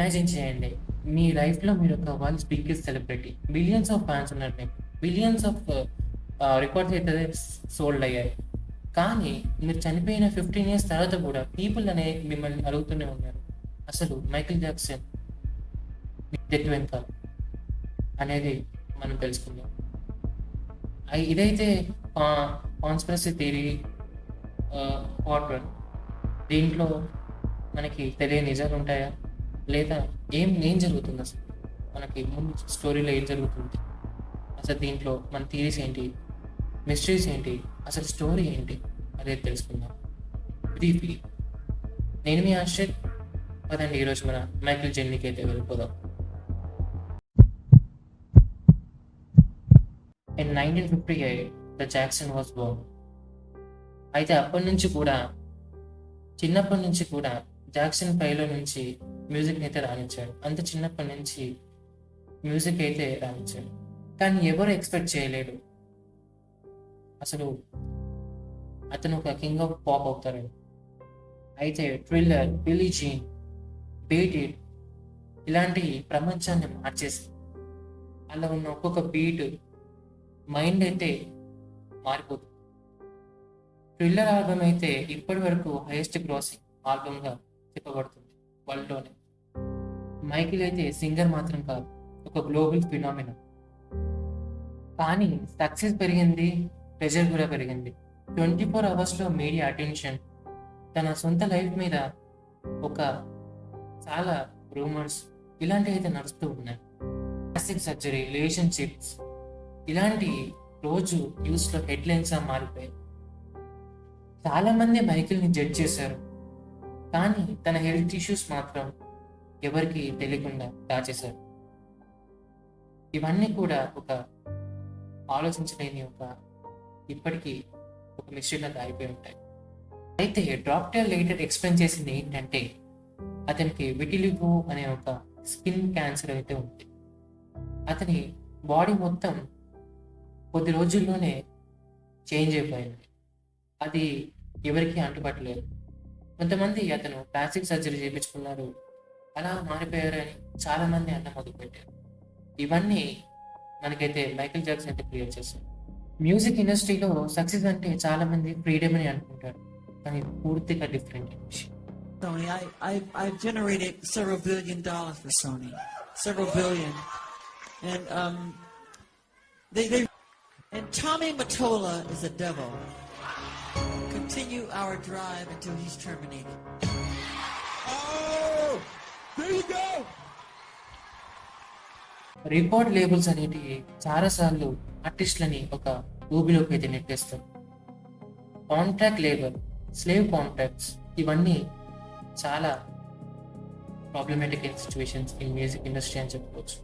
Imagine చేయండి, మీ లైఫ్‌లో మీరు ఒక once biggest celebrity. Billions of fans ఉన్నారు మీకు. బిలియన్స్ ఆఫ్ రికార్డ్స్ అయితే సోల్డ్ అయ్యాయి. కానీ మీరు చనిపోయిన 15 ఇయర్స్ తర్వాత కూడా పీపుల్ మిమ్మల్ని అడుగుతూనే ఉన్నారు. అసలు మైకేల్ జాక్సన్ డెత్ వెనకాల అనేది మనం తెలుసుకుందాం. ఇదైతే కాన్స్పిరసీ థియరీ పార్ట్ 1. దీంట్లో మనకి తెలియని నిజాలు ఉంటాయా? లేదా ఏం ఏం జరుగుతుంది అసలు? మనకి ముందు స్టోరీలో ఏం జరుగుతుంది? అసలు దీంట్లో మన థియరీస్ ఏంటి? మిస్టరీస్ ఏంటి? అసలు స్టోరీ ఏంటి? అనేది తెలుసుకుందాం బ్రీఫ్లీ. నేను మీ ఆశ్చర్య పదండి, ఈరోజు మన మైకేల్ జర్నీకి అయితే వెళ్ళిపోదాం. In 1958 the Jackson was Born. అయితే చిన్నప్పటి నుంచి కూడా జాక్సన్ పైలో నుంచి మ్యూజిక్ అయితే రాణించాడు. అంత చిన్నప్పటి నుంచి మ్యూజిక్ అయితే రాణించాడు. కానీ ఎవరు ఎక్స్పెక్ట్ చేయలేడు అసలు అతను ఒక కింగ్ ఆఫ్ పాప్ అవుతారు. అయితే tiller, Billie Jean, beat it ఇలాంటి ప్రపంచాన్ని మార్చేసి అలా ఉన్న ఒక్కొక్క బీట్ మైండ్ అయితే మారిపోతుంది. థ్రిల్లర్ ఆల్బమ్ అయితే ఇప్పటి వరకు హైయెస్ట్ గ్రాసింగ్ ఆల్బమ్గా చెప్పబడుతుంది వరల్డ్లోనే. మైకిల్ అయితే సింగర్ మాత్రం కాదు, ఒక గ్లోబల్ ఫినామినా. కానీ సక్సెస్ పెరిగింది, ప్రెజర్ కూడా పెరిగింది. 24 అవర్స్లో మీడియా అటెన్షన్, తన సొంత లైఫ్ మీద ఒక చాలా రూమర్స్ ఇలాంటివి అయితే నడుస్తూ ఉన్నాయి. ప్లాస్టిక్ సర్జరీ, రిలేషన్షిప్స్ ఇలాంటి రోజు న్యూస్లో హెడ్లైన్స్గా మారిపోయాయి. చాలామంది మైకిల్ని జడ్జ్ చేశారు, కానీ తన హెల్త్ ఇష్యూస్ మాత్రం ఎవరికి తెలియకుండా దాచేశారు. ఇవన్నీ కూడా ఒక ఆలోచించలేని ఇప్పటికీ ఒక మిస్టరీగా దాగిపోయి ఉంటాయి. అయితే డాక్టర్ లేటర్ ఎక్స్ప్లెయిన్ చేసింది ఏంటంటే అతనికి విటిలిగో అనే ఒక స్కిన్ క్యాన్సర్ అయితే ఉంది. అతని బాడీ మొత్తం కొద్ది రోజుల్లోనే చేంజ్ అయిపోయింది. అది ఎవరికి అంటుపట్టలేదు. కొంతమంది అతను ప్లాస్టిక్ సర్జరీ చేయించుకున్నారు, అలా మారిపోయారని చాలామంది అన్న మొదలుపెట్టారు. ఇవన్నీ మనకైతే మైకేల్ జాక్సన్ అయితే క్రియేట్ చేశారు. మ్యూజిక్ ఇండస్ట్రీలో సక్సెస్ అంటే చాలామంది ఫ్రీడమ్ అని అనుకుంటారు, కానీ పూర్తిగా డిఫరెంట్ విషయం. Sony, I've generated several $billion for Sony, several billion, and and Tommy Mottola is a devil. Continue our drive until he's terminated. Oh, there you go. Record labels అనేటివి చాలాసార్లు ఆర్టిస్టులని ఒక ఊబిలోకి అయితే నెట్టేస్తారు. కాంట్రాక్ట్ లేబర్, స్లేవ్ కాంట్రాక్ట్స్ ఇవన్నీ చాలా problematic situations in music industry అని చెప్పుకోవచ్చు.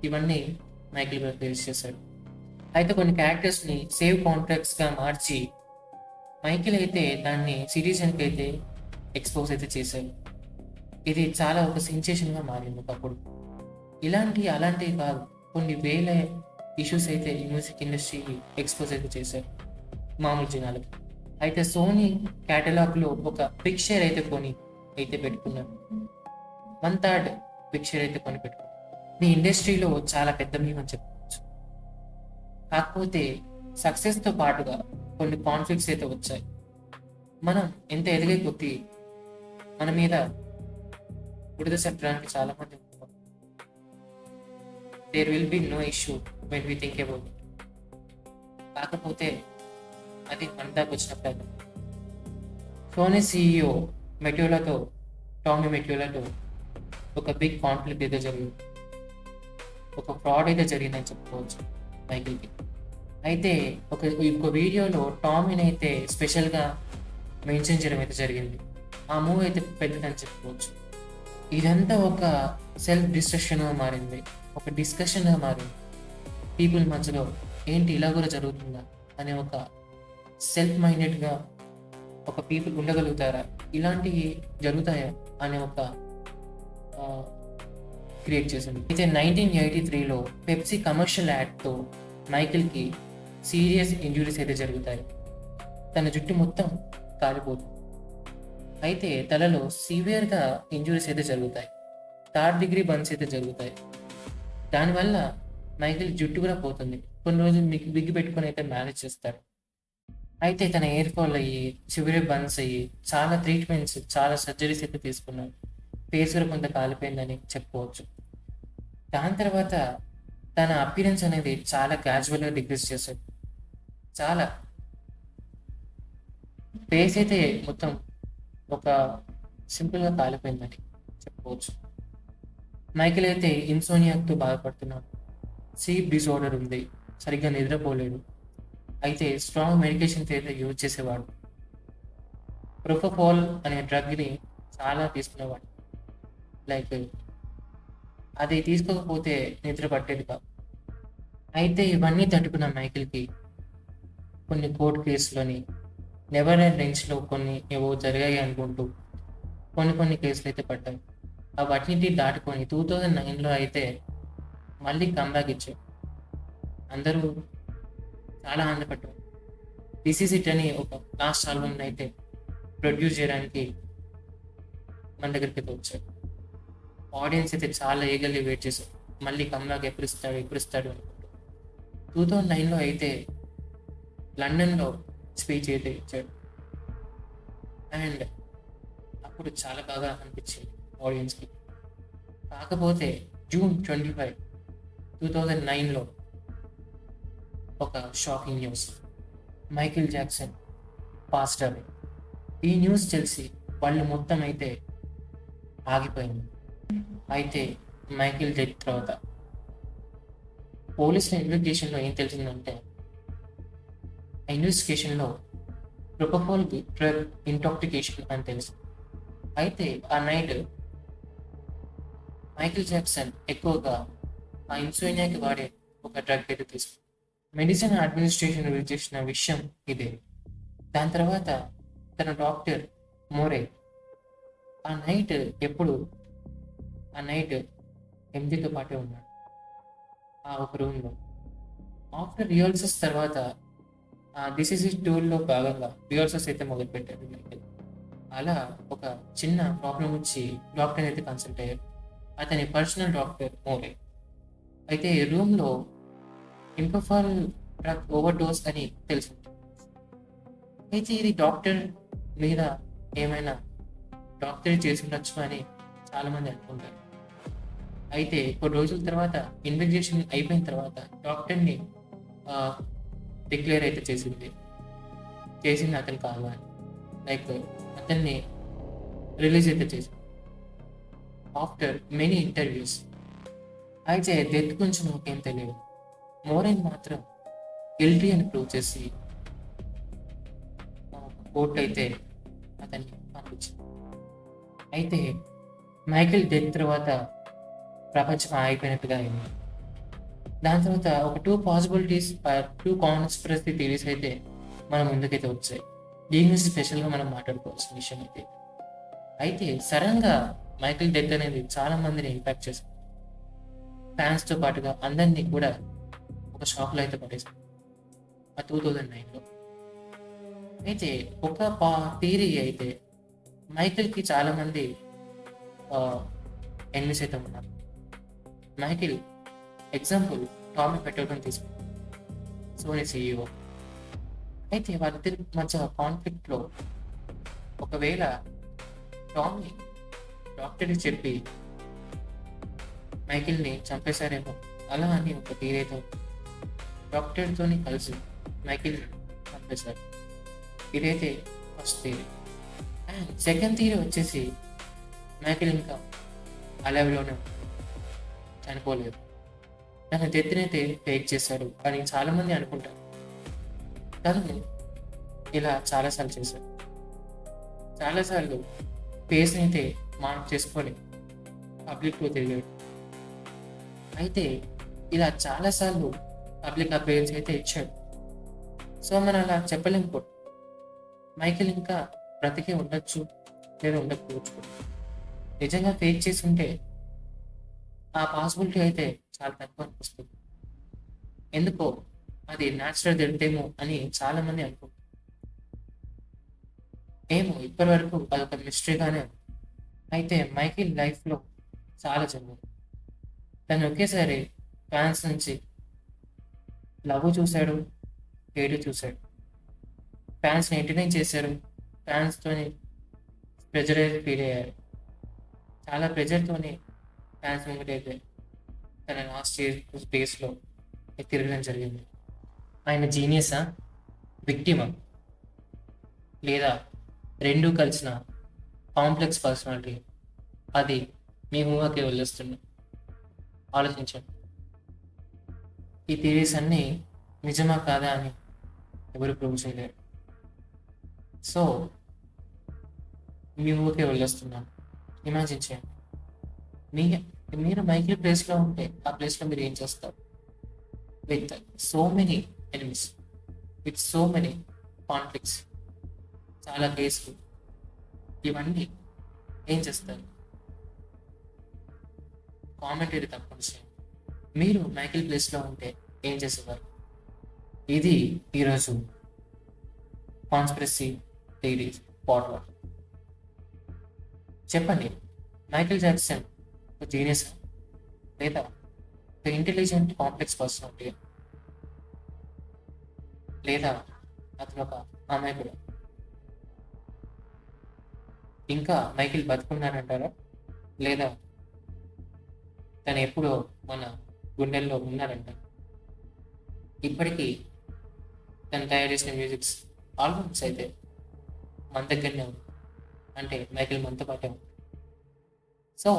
ఇవన్నీ Michael గారు ఫేస్ చేశాడు. అయితే కొన్ని క్యారెక్టర్స్ని సేవ్ కాంట్రాక్ట్స్గా మార్చి మైకేల్ అయితే దాన్ని సిటిజన్కి అయితే ఎక్స్పోజ్ అయితే చేశారు. ఇది చాలా ఒక సెన్సేషన్గా మారింది ఒకప్పుడు. అలాంటివి కాదు, కొన్ని వేల ఇష్యూస్ అయితే ఈ మ్యూజిక్ ఇండస్ట్రీకి ఎక్స్పోజ్ అయితే చేశారు మామూలు జనాలకి. అయితే సోనీ క్యాటలాగ్లో ఒక పిక్చర్ అయితే పెట్టుకున్నారు. 1/3 పిక్చర్ అయితే పెట్టుకున్నారు. ఈ ఇండస్ట్రీలో చాలా పెద్ద అని చెప్పుకోవచ్చు. కాకపోతే సక్సెస్తో పాటుగా కొన్ని కాన్ఫ్లిక్ట్స్ అయితే వచ్చాయి. మనం ఎంత ఎదిగే కొద్దీ మన మీద బురద చట్టడానికి చాలా మంది ఉంటారు. There will be no issue when we think about it. కాకపోతే అది మన దాకా వచ్చినప్పుడు సోనీ CEO టామీ మెట్యూలాతో ఒక బిగ్ కాన్ఫ్లిక్ట్ అయితే జరిగింది. ఒక ఫ్రాడ్ అయితే జరిగిందని చెప్పుకోవచ్చు మైకిల్కి. అయితే ఒక వీడియోలో టామీని అయితే స్పెషల్గా మెన్షన్ చేయడం అయితే జరిగింది. ఆ మూవీ అయితే పెద్దదని చెప్పుకోవచ్చు. ఇదంతా ఒక సెల్ఫ్ డిస్ట్రక్షన్గా మారింది, ఒక డిస్కషన్గా మారింది. పీపుల్ మధ్యలో ఏంటి ఇలా కూడా జరుగుతుందా అనే ఒక సెల్ఫ్ మైండెడ్గా ఒక పీపుల్ ఉండగలుగుతారా, ఇలాంటివి జరుగుతాయా అనే ఒక క్రియేట్ చేసింది. అయితే 1983లో పెప్సీ కమర్షియల్ యాడ్తో మైకిల్కి సీరియస్ ఇంజురీస్ అయితే జరుగుతాయి. తన జుట్టు మొత్తం కాలిపోతుంది. అయితే తలలో సివియర్గా ఇంజురీస్ అయితే జరుగుతాయి. థర్డ్ డిగ్రీ బర్న్స్ అయితే జరుగుతాయి. దానివల్ల మైకేల్ జుట్టు కూడా పోతుంది. కొన్ని రోజులు బిగ్గి పెట్టుకొని అయితే మేనేజ్ చేస్తారు. అయితే తన ఎయిర్ ఫాల్ అయ్యి, చివరి బర్న్స్ అయ్యి, చాలా ట్రీట్మెంట్స్, చాలా సర్జరీస్ అయితే తీసుకున్నాడు. ఫేస్ కూడా కొంత కాలిపోయిందని చెప్పుకోవచ్చు. దాని తర్వాత తన అపిరెన్స్ అనేది చాలా క్యాజువల్గా డిక్రీస్ చేశాడు. చాలా ఫేస్ అయితే మొత్తం ఒక సింపుల్గా కాలిపోయిందని చెప్పుకోవచ్చు. మైకేల్ అయితే ఇన్సోనియాతో బాధపడుతున్నాడు. స్లీప్ డిజార్డర్ ఉంది, సరిగ్గా నిద్రపోలేడు. అయితే స్ట్రాంగ్ మెడికేషన్స్ అయితే యూజ్ చేసేవాడు. ప్రొపఫాల్ అనే డ్రగ్ని చాలా తీసుకునేవాడు. లైక్ అది తీసుకోకపోతే నిద్ర పట్టేది కాదు. అయితే ఇవన్నీ తట్టుకున్న మైకేల్కి కొన్ని కోర్టు కేసులని, నెవర్ అండ్ రేంజ్లో కొన్ని ఏవో జరిగాయి అనుకుంటూ కొన్ని కేసులు అయితే పడ్డాయి. అవన్నిటి దాటుకొని 2009లో అయితే మళ్ళీ కంబ్యాక్ ఇచ్చాడు. అందరూ చాలా ఆనందపడ్డారు. దిస్ ఈజ్ ఇట్ అని ఒక లాస్ట్ ఆల్బమ్ అయితే ప్రొడ్యూస్ చేయడానికి మన దగ్గరికి అయితే వచ్చాడు. ఆడియన్స్ అయితే చాలా ఈగర్లీ వెయిట్ చేశారు. మళ్ళీ కంబ్యాక్ ఎప్పుడు ఇస్తాడు అనుకుంటూ. 2009లో అయితే లండన్లో స్పీచ్ అయితే ఇచ్చాడు. అండ్ అప్పుడు చాలా బాగా అనిపించింది ఆడియన్స్కి. కాకపోతే జూన్ 25, 2009లో ఒక shocking news. Michael Jackson passed away. ఈ న్యూస్ తెలిసి వాళ్ళు మొత్తం అయితే ఆగిపోయింది. అయితే మైకేల్ డెత్ తర్వాత పోలీసుల ఇన్వెస్టిగేషన్లో ఏం తెలిసిందంటే, ఆ ఇన్వెస్టిగేషన్లో ప్రొపఫాల్ డ్రగ్ ఇంటాక్సికేషన్ అని తెలుసు. అయితే ఆ నైట్ మైకేల్ జాక్సన్ ఎక్కువగా ఆ ఇన్సోనియాకి వాడే ఒక డ్రగ్ అయితే తీసుకుంది. మెడిసిన్ అడ్మినిస్ట్రేషన్ రిలీజ్ చేసిన విషయం ఇదే. దాని తర్వాత తన డాక్టర్ మోరే ఆ నైట్ ఎంజీతో పాటే ఉన్నాడు ఆ ఒక రూమ్లో. ఆఫ్టర్ రిహర్సల్స్ తర్వాత దిస్ ఈజ్ టూర్లో భాగంగా రిహర్సల్స్ అయితే మొదలుపెట్టాడు మైకేల్. అలా ఒక చిన్న ప్రాబ్లం వచ్చి డాక్టర్ అయితే కన్సల్ట్ అయ్యారు. అతని పర్సనల్ డాక్టర్ మోరే. అయితే రూమ్లో ఇంప్రొఫాల్ డ్రగ్ ఓవర్ డోస్ అని తెలిసింది. అయితే ఇది డాక్టర్ మీద ఏమైనా డాక్టర్ చేసి ఉండొచ్చు అని చాలామంది అనుకుంటారు. అయితే కొన్ని రోజుల తర్వాత ఇన్వెస్టిగేషన్ అయిపోయిన తర్వాత డాక్టర్ని డిక్లేర్ అయితే చేసింది అతను కాదు అని. లైక్ అతన్ని రిలీజ్ అయితే చేసింది ఆఫ్టర్ మెనీ ఇంటర్వ్యూస్. అయితే డెత్ గురించి నాకేం తెలియదు. మోరెన్ మాత్రం గిల్టీ అని ప్రూవ్ చేసి కోర్టు అయితే అతన్ని పంపించింది. అయితే మైకేల్ డెత్ తర్వాత ప్రపంచం ఆగిపోయినట్టుగా అయింది. దాని తర్వాత ఒక టూ కాన్స్పిరసీ థియరీస్ అయితే మన ముందుకైతే వచ్చాయి. దీని గురించి స్పెషల్గా మనం మాట్లాడుకోవాల్సిన విషయం అయితే సడన్గా మైకేల్ డెత్ అనేది చాలా మందిని ఇంపాక్ట్ చేసింది. ఫ్యాన్స్తో పాటుగా అందరినీ కూడా ఒక షాక్లో అయితే పడేసింది ఆ 2009లో. అయితే ఒక థియరీ అయితే మైకేల్కి చాలా మంది ఎనిమిస్ అయితే ఉన్నారు. మైకేల్ ఎగ్జాంపుల్ టామీ పెటోటోని తీసుకుంటాం, సోనీ CEO. అయితే వాళ్ళిద్దరి మధ్య కాన్ఫ్లిక్ట్లో ఒకవేళ టామీ డాక్టర్కి చెప్పి మైకేల్ని చంపేశారేమో అలా అని ఒక థియరీ అయితే డాక్టర్తో కలిసి మైకేల్ని చంపేశారు. ఇదైతే first theory. And second theory వచ్చేసి మైకేల్ ఇంకా అలవ్లోనే చనిపోలేదు, తన డెత్నైతే ఫేక్ చేశాడు అని చాలామంది అనుకుంటారు. తను ఇలా చాలాసార్లు చేశాడు. చాలాసార్లు ఫేస్ని అయితే మార్క్ చేసుకొని పబ్లిక్లో తిరిగాడు. అయితే ఇలా చాలాసార్లు పబ్లిక్ అపీరెన్స్ అయితే ఇచ్చాడు. సో మనం అలా చెప్పలేం కూడా. మైకేల్ ఇంకా బ్రతికే ఉండొచ్చు లేదా ఉండకపోవచ్చు. నిజంగా ఫేక్ చేసి ఉంటే ఆ పాసిబిలిటీ అయితే చాలా తక్కువ అనిపిస్తుంది. ఎందుకో అది న్యాచురల్ డెత్ ఏమో అని చాలా మంది అనుకుంటారు. ఏమో ఇప్పటి వరకు అదొక మిస్టరీగానే ఉంది. అయితే మైకేల్ లైఫ్లో చాలా జరిగింది. తను ఒకేసారి ఫ్యాన్స్ నుంచి లవ్ చూశాడు, హేట్ చూశాడు. ఫ్యాన్స్ని ఎంటర్టైన్ చేశారు, ఫ్యాన్స్తోని ప్రెజరైజ్ ఫీల్ అయ్యారు. చాలా ప్రెజర్తోని ఫ్యాన్స్ ముంగటైతే తన లాస్ట్ ఇయర్ స్పేస్లో తిరగడం జరిగింది. ఆయన జీనియసా, విక్టిమా, లేదా రెండూ కలిసిన కాంప్లెక్స్ పర్సనాలిటీ? అది మీ ఊహకే వదిలేస్తున్నా. ఆలోచించండి. ఈ థియరీస్ అన్నీ నిజమా కాదా అని ఎవరు ప్రూవ్ చేయలేరు. సో మీ ఊహకే వదిలేస్తున్నాను. ఇమాజిన్ చేయండి, మీ మీరు మైకిల్ ప్లేస్లో ఉంటే ఆ ప్లేస్లో మీరు ఏం చేస్తారు? With so many enemies, with so many conflicts, చాలా కేసులు, ఇవన్నీ ఏం చేస్తారు? కామెంటరీ తప్పకుండా చేయండి. మీరు మైకిల్ ప్లేస్లో ఉంటే ఏం చేసేవారు? ఇది ఈరోజు కాన్స్పిరసీ థియరీస్ పార్ట్ 1. చెప్పండి, మైకిల్ జాక్సన్ ఒక జీనియస్ లేదా ఒక ఇంటెలిజెంట్ కాంప్లెక్స్ పర్సనాలిటీ, లేదా అతను ఒక అమాయకుడు? ఇంకా మైకిల్ బతుకున్నారంటారా, లేదా తను ఎప్పుడో మన గుండెల్లో ఉన్నారంటారా? ఇప్పటికీ తను తయారు చేసిన మ్యూజిక్స్ ఆల్బమ్స్ అయితే మన దగ్గరనే ఉంది, అంటే మైకిల్ మనతో పాటే ఉంది. సో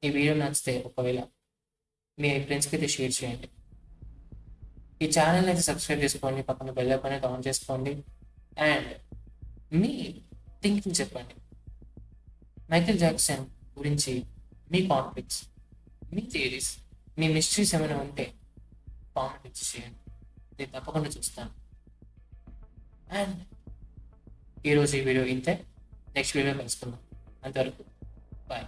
ఈ వీడియో నచ్చితే ఒకవేళ మీ ఫ్రెండ్స్కి అయితే షేర్ చేయండి. ఈ ఛానల్ అయితే సబ్స్క్రైబ్ చేసుకోండి, పక్కన బెల్ ఐకాన్ అయితే ఆన్ చేసుకోండి. అండ్ మీ థింకింగ్ చెప్పండి. మైకేల్ జాక్సన్ గురించి మీ కాన్ఫ్లిక్ట్స్, మీ థియరీస్, మీ మిస్టరీస్ ఏమైనా ఉంటే కామెంట్ ఇచ్చి చేయండి, నేను తప్పకుండా చూస్తాను. అండ్ ఈరోజు ఈ వీడియో ఇంతే. నెక్స్ట్ వీడియో కలుసుకుందాం. అంతవరకు బాయ్.